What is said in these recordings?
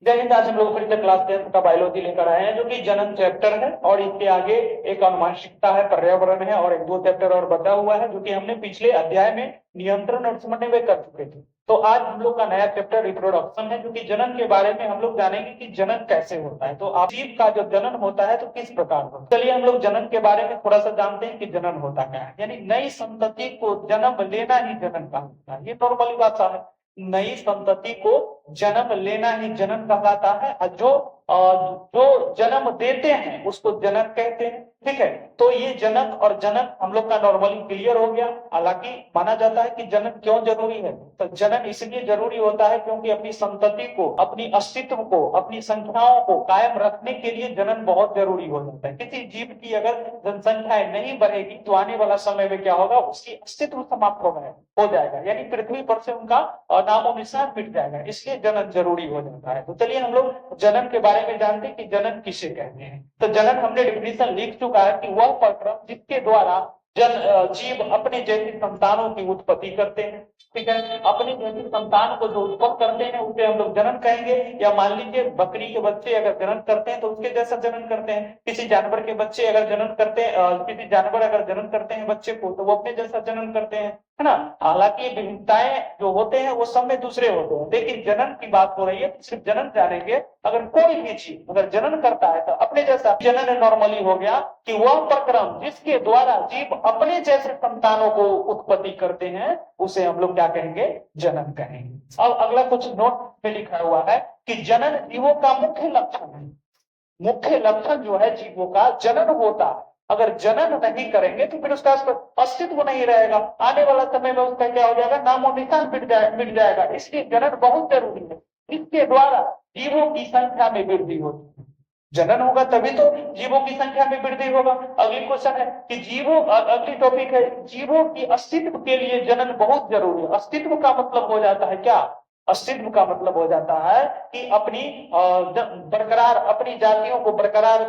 जय हिंद। आज हम लोग फिर से क्लास 10 का बायोलॉजी लेकर आए हैं, जो कि जनन चैप्टर है और इसके आगे एक अनुवांशिकता है, पर्यावरण है और एक दो चैप्टर और बचा हुआ है, जो कि हमने पिछले अध्याय में नियंत्रण और समन्वय कर चुके थे। तो आज हम लोग का नया चैप्टर रिप्रोडक्शन है, जो कि जनन के बारे में हम लोग जानेंगे कि जनन कैसे होता है। तो आप जीव का जो जनन होता है तो किस प्रकार होता है। चलिए हम लोग जनन के बारे में थोड़ा सा जानते हैं कि जनन होता क्या है। यानी नई संतति को जन्म लेना ही जनन का होता है। ये नॉर्मली बात है, नई संतति को जन्म लेना ही जनन कहलाता है। और जो जन्म देते हैं उसको जनक कहते हैं। ठीक है, तो ये जनक और जनक हम लोग का नॉर्मली क्लियर हो गया। हालांकि माना जाता है कि जनन क्यों जरूरी है, तो जनन इसलिए जरूरी होता है क्योंकि अपनी संतति को, अपनी अस्तित्व को, अपनी संख्याओं को कायम रखने के लिए जनन बहुत जरूरी हो जाता है। किसी जीव की अगर जनसंख्या नहीं बढ़ेगी तो आने वाला समय में क्या होगा, उसकी अस्तित्व समाप्त हो जाएगा, यानी पृथ्वी पर से उनका नामो निशान मिट जाएगा। इसलिए जनन जरूरी हो जाता है। तो चलिए हम लोग जनन के बारे में जानते हैं कि जनन किसे कहते हैं। तो जनन हमने डिफिनेशन लिख चुका है कि वह प्रक्रम जिसके द्वारा जीव अपने जैसी संतानों की उत्पत्ति करते हैं। ठीक है, अपनी जैसी संतान को जो उत्पन्न करते हैं उसे हम लोग जनन कहेंगे। या मान लीजिए बकरी के बच्चे अगर जनन करते हैं तो उसके जैसा जनन करते हैं। किसी जानवर के बच्चे अगर जनन करते हैं, किसी जानवर अगर जनन करते हैं बच्चे को, तो वो अपने जैसा जनन करते हैं, है ना। हालांकि विभिन्नताएं जो होते हैं वो सब में दूसरे होते हैं, लेकिन जनन की बात हो रही है, सिर्फ जनन जानेंगे। अगर कोई भी चीज अगर जनन करता है तो अपने जैसा जनन नॉर्मली हो गया कि वह प्रक्रम जिसके द्वारा जीव अपने जैसे संतानों को उत्पत्ति करते हैं उसे हम लोग क्या कहेंगे, जनन कहेंगे। अब अगला कुछ नोट में लिखा हुआ है कि जनन जीवों का मुख्य लक्षण है। मुख्य लक्षण जो है जीवों का, जनन होता है। अगर जनन नहीं करेंगे तो फिर उसका अस्तित्व नहीं रहेगा। आने वाला समय में उसका क्या हो जाएगा, नामो निशान मिट जाएगा। इसलिए जनन बहुत जरूरी है। इसके द्वारा जीवों की संख्या में वृद्धि होती है। जनन होगा तभी तो जीवों की संख्या में वृद्धि होगा। अगली क्वेश्चन है कि अगली टॉपिक है, जीवों की अस्तित्व के लिए जनन बहुत जरूरी है। अस्तित्व का मतलब हो जाता है क्या, अस्तित्व का मतलब हो जाता है कि अपनी बरकरार, अपनी जातियों को बरकरार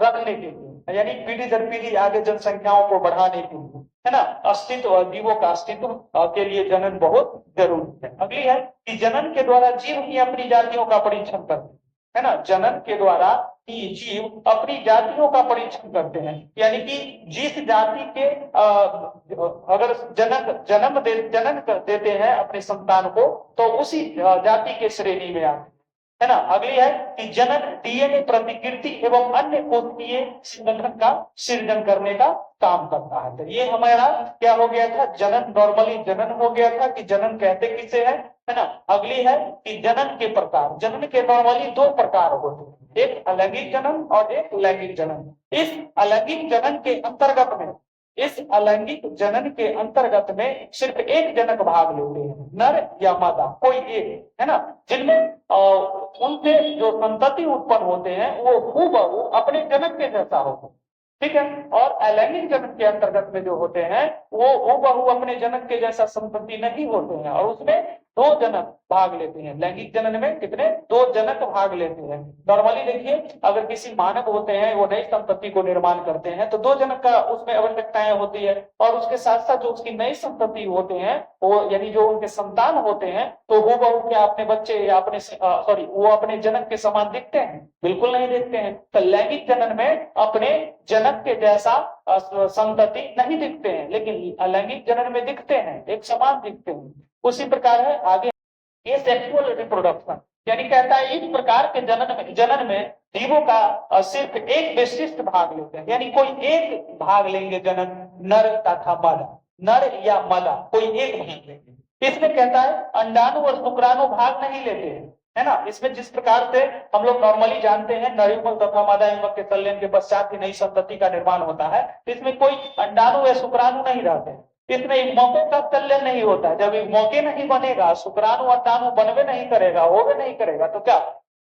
रखने के लिए, यानी पीढ़ी दर पीढ़ी आगे जनसंख्याओं को बढ़ाने के लिए, है ना। अस्तित्व, जीवों का अस्तित्व के लिए जनन बहुत जरूरी है। अगली है कि जनन के द्वारा जीव ही अपनी जातियों का परीक्षण करते हैं, है ना। जनन के द्वारा ही जीव अपनी जातियों का परीक्षण करते हैं, यानी कि जिस जाति के अगर जनन देते हैं अपने संतान को तो उसी जाति के श्रेणी में आते हैं, है ना। अगली है कि जनन डीएनए प्रतिकृति एवं अन्य कोशिकीय संगठन का सृजन करने का काम करता है। तो ये हमारा क्या हो गया था, जनन नॉर्मली जनन हो गया था कि जनन कहते किसे है ना। अगली है कि जनन के प्रकार। जनन के नॉर्मली दो प्रकार होते हैं, एक अलैंगिक जनन और एक लैंगिक जनन। इस अलैंगिक जनन के अंतर्गत में, इस अलैंगिक जनन के अंतर्गत में सिर्फ एक जनक भाग लेते हैं, नर या मादा, कोई एक, है ना। जिनमें उनसे जो संतति उत्पन्न होते हैं वो हूबहू अपने जनक के जैसा होते हैं। ठीक है, और अलैंगिक जनन के अंतर्गत में जो होते हैं वो हूबहू अपने जनक के जैसा संतति नहीं होते हैं, और उसमें दो जनक भाग लेते हैं। लैंगिक जनन में कितने, दो जनक भाग लेते हैं। नॉर्मली देखिए, अगर किसी मानव होते हैं वो नई संतति को निर्माण करते हैं तो दो जनक का उसमें आवश्यकताएं होती है, और उसके साथ साथ जो उसकी नई संतति होते हैं वो, यानी जो उनके संतान होते हैं, तो हूबहू क्या अपने बच्चे या अपने वो अपने जनक के समान दिखते हैं, बिल्कुल नहीं दिखते हैं। तो लैंगिक जनन में अपने जनक के जैसा संतति नहीं दिखते हैं, लेकिन अलैंगिक जनन में दिखते हैं, एक समान दिखते हैं। उसी प्रकार है आगे ये सेक्सुअल रिप्रोडक्शन, यानी कहता है इस प्रकार के जनन में जीवों का सिर्फ एक विशिष्ट भाग लेते हैं, यानी कोई एक भाग लेंगे जनन, नर तथा मादा, नर या मादा कोई एक भाग लेंगे। इसमें कहता है अंडाणु और शुक्राणु भाग नहीं लेते हैं, है ना। इसमें जिस प्रकार से हम लोग नॉर्मली जानते हैं नर युग्मक तथा मादा युग्मक के संलयन के पश्चात ही नई संतति का निर्माण होता है, तो इसमें कोई अंडाणु या शुक्राणु नहीं रहते। इसमें युग्मकों का संलयन नहीं होता है। जब युग्मके नहीं बनेगा, शुक्राणु अंडाणु बनवे नहीं करेगा, होवे नहीं करेगा, तो क्या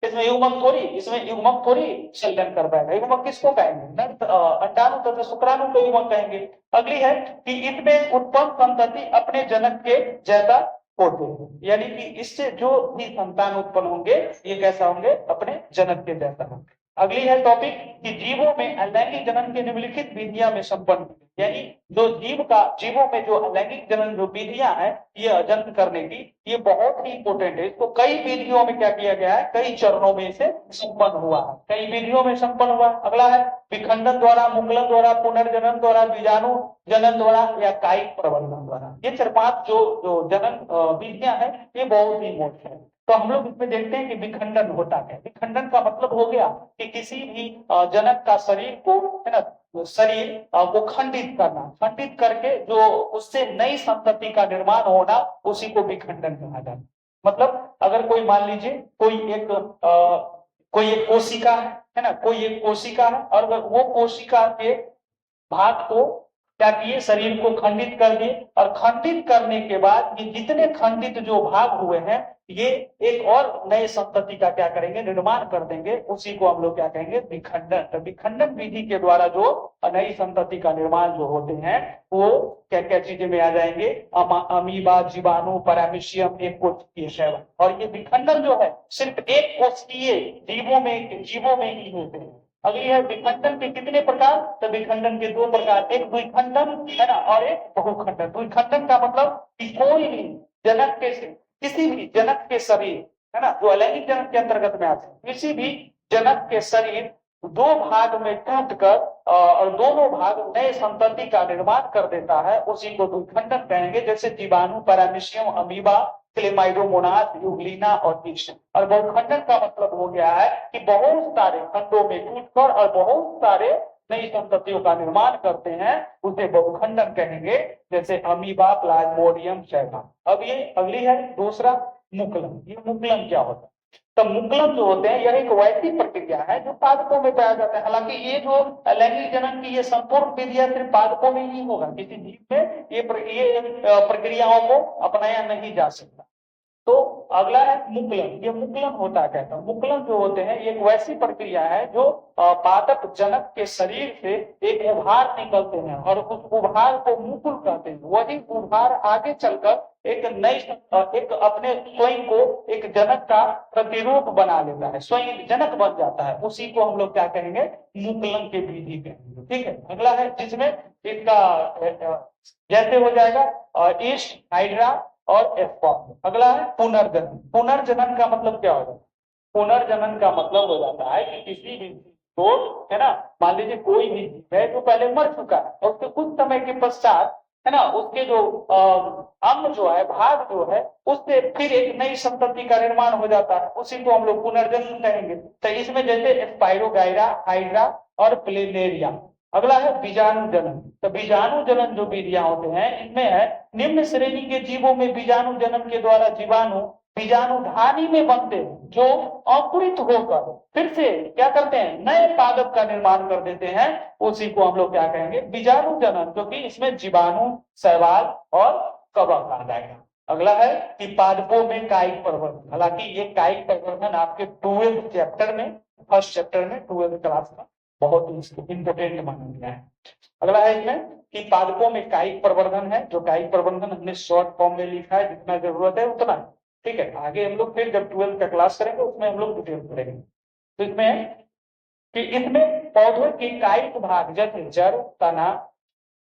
इसमें युग्मक थोड़ी संलयन कर पाएगा। युग्मक किसको कहेंगे, अंडाणु तथा शुक्राणु को युग्मक कहेंगे। अगली है कि इसमें उत्पन्न संतति अपने जनक के जैसा होते हैं, यानी कि इससे जो भी संतान उत्पन्न होंगे ये कैसा होंगे, अपने जनक के जैसा होंगे। अगली है टॉपिक कि जीवों में अलैंगिक जनन की निम्नलिखित विधियां में संपन्न, यानी जो जीवों में जो अलैंगिक जनन जो विधियां हैं ये जन्म करने की, ये बहुत ही इंपॉर्टेंट है। इसको कई विधियों में क्या किया गया है, कई चरणों में इसे संपन्न हुआ है, कई विधियों में संपन्न हुआ है। अगला है विखंडन द्वारा, मुकुलन द्वारा, पुनर्जनन द्वारा, बीजाणु जनन द्वारा या कायिक प्रवर्धन द्वारा। ये 4-5 जो जनन विधियां हैं ये बहुत ही मोस्ट है। तो हम लोग इसमें देखते हैं कि विखंडन होता है। विखंडन का मतलब हो गया कि किसी भी जनक का शरीर को, है ना, शरीर को खंडित करना, खंडित करके जो उससे नई संतति का निर्माण होना, उसी को विखंडन कहा जाता है। मतलब अगर कोई मान लीजिए कोई एक कोशिका है ना, कोई एक कोशिका है और अगर वो कोशिका के भाग को क्या किए, शरीर को खंडित कर दिए, और खंडित करने के बाद ये जितने खंडित जो भाग हुए हैं ये एक और नए संतति का क्या करेंगे, निर्माण कर देंगे, उसी को हम लोग क्या कहेंगे, विखंडन। तो विखंडन विधि के द्वारा जो नई संतति का निर्माण जो होते हैं वो क्या क्या चीजें में आ जाएंगे, अमीबा, जीवाणु, पैरामीशियम, एक कोशिकीय शैवाल। और ये विखंडन जो है सिर्फ एक कोशिकीय जीवों में ही होते हैं। अगली है विखंडन के कितने प्रकार, तो विखंडन के 2 प्रकार, एक द्विखंडन है ना और एक बहुखंडन। द्विखंडन का मतलब कि कोई भी जनक के, किसी भी जनक के शरीर, है ना, जो अलैंगिक जनक के अंतर्गत में आते हैं, किसी भी जनक के शरीर 2 भाग में टूटकर और दोनों भाग नए संतति का निर्माण कर देता है, उसी को द्विखंडन कहेंगे। जैसे जीवाणु, पैरामीशियम, अमीबा, क्लेमाइडोमोनास, यूग्लिना और ईस्ट। और बहुखंडन का मतलब हो गया है कि बहुत सारे खंडों में टूटकर और बहुत सारे नई संततियों का निर्माण करते हैं, उसे बहुखंडन कहेंगे। जैसे अमीबा, प्लाज्मोडियम, शैवाल। अब ये अगली है दूसरा मुकुलन। ये मुकुलन क्या होता है, तो मुकुलन जो होते हैं यह एक वैसी प्रक्रिया है जो पादपों में पाया जाता है। हालांकि ये जो अलैंगिक जनन की ये संपूर्ण विधियां सिर्फ पादपों में ही होगा, किसी जीव में ये प्रक्रियाओं को अपनाया नहीं जा सकता। तो अगला है मुकुलन। ये मुकुलन होता क्या है, मुकुलन जो होते हैं एक वैसी प्रक्रिया है जो पादप जनक के शरीर से एक उभार निकलते हैं और उस उभार को मुकुल कहते हैं। वही उभार आगे चलकर एक एक अपने स्वयं को एक जनक का प्रतिरूप बना लेता है, स्वयं जनक बन जाता है, उसी को हम लोग क्या कहेंगे, मुकुलन की विधि कहेंगे। ठीक है। अगला है जिसमें इसका जैसे हो जाएगा ईस्ट, हाइड्रा और एस्पॉन। अगला है पुनर्जनन। पुनर्जनन का मतलब क्या होगा, पुनर्जनन का मतलब हो जाता है कि किसी भी को, है ना, मान लीजिए कोई भी जीव है जो पहले मर चुका है और उसके कुछ समय के पश्चात, है ना, उसके जो अंग जो है, भाग जो है, उससे फिर एक नई संतति का निर्माण हो जाता है, उसी को हम लोग पुनर्जनन कहेंगे। तो इसमें जैसे स्पाइरोगाइरा, हाइड्रा और प्लेनेरिया। अगला है बीजाणु जनन। तो बीजाणु जनन जो विधियां होते हैं इनमें है निम्न श्रेणी के जीवों में बीजाणु जनन के द्वारा जीवाणु बीजाणुधानी में बनते हैं, जो अंकुरित होकर फिर से क्या करते हैं, नए पादप का निर्माण कर देते हैं, उसी को हम लोग क्या कहेंगे, बीजाणु जनन, जो कि इसमें जीवाणु, शैवाल और कवक आ जाएगा। अगला है कि पादपों में कायिक प्रवर्धन। हालांकि ये कायिक प्रवर्धन आपके 12th चैप्टर में, फर्स्ट चैप्टर में 12th क्लास का बहुत इंपोर्टेंट माना गया है। अगला है इसमें कि पादपों में कायिक प्रवर्धन है। जो कायिक प्रवर्धन हमने शॉर्ट फॉर्म में लिखा है, जितना जरूरत है उतना। ठीक है। आगे हम लोग फिर जब 12th का क्लास करेंगे उसमें हम लोग डिटेल करेंगे। तो इसमें कि इसमें पौधों के कायिक भाग जैसे जड़, तना,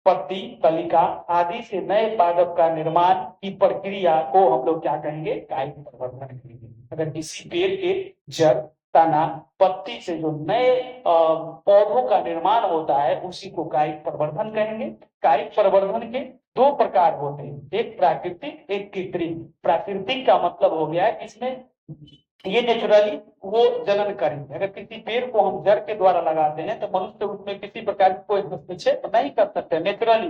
पत्ती, कलिका आदि से नए पादप का निर्माण की प्रक्रिया को हम लोग क्या कहेंगे, कायिक प्रवर्धन कहेंगे। अगर किसी पेड़ के जड़, तना, पत्ती से जो नए पौधों का निर्माण होता है उसी को कायिक प्रवर्धन कहेंगे। कायिक प्रवर्धन के 2 प्रकार होते हैं, एक प्राकृतिक, एक कृत्रिम। प्राकृतिक का मतलब हो गया है इसमें ये नेचुरली वो जनन करेंगे। अगर किसी पेड़ को हम जड़ के द्वारा लगाते हैं तो मनुष्य उसमें किसी प्रकार की कोई हस्तक्षेप नहीं कर सकते, नेचुरली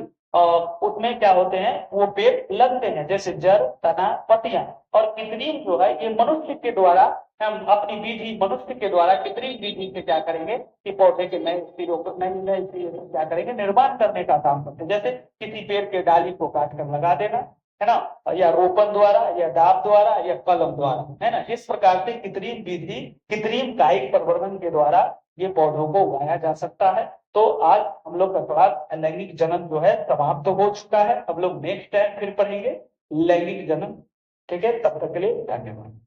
उसमें क्या होते हैं, वो पेड़ लगते हैं, जैसे जड़, तना, पत्तियां। और कृत्रिम जो है ये मनुष्य के द्वारा, हम अपनी विधि मनुष्य के द्वारा कृत्रिम विधि से क्या करेंगे कि पौधे के नए सिरों को नए सिरे से क्या करेंगे, निर्माण करने का काम करते हैं। जैसे किसी पेड़ के डाली को काट कर लगा देना, है ना, या रोपण द्वारा, या दाब द्वारा, या कलम द्वारा, है ना। इस प्रकार से कृत्रिम विधि, कृत्रिम कायिक प्रवर्धन के द्वारा ये पौधों को उगाया जा सकता है। तो आज हम लोग का क्लास लैंगिक जनन जो है समाप्त हो चुका है। हम लोग नेक्स्ट टाइम फिर पढ़ेंगे लैंगिक जनन। ठीक है, तब तक के लिए धन्यवाद।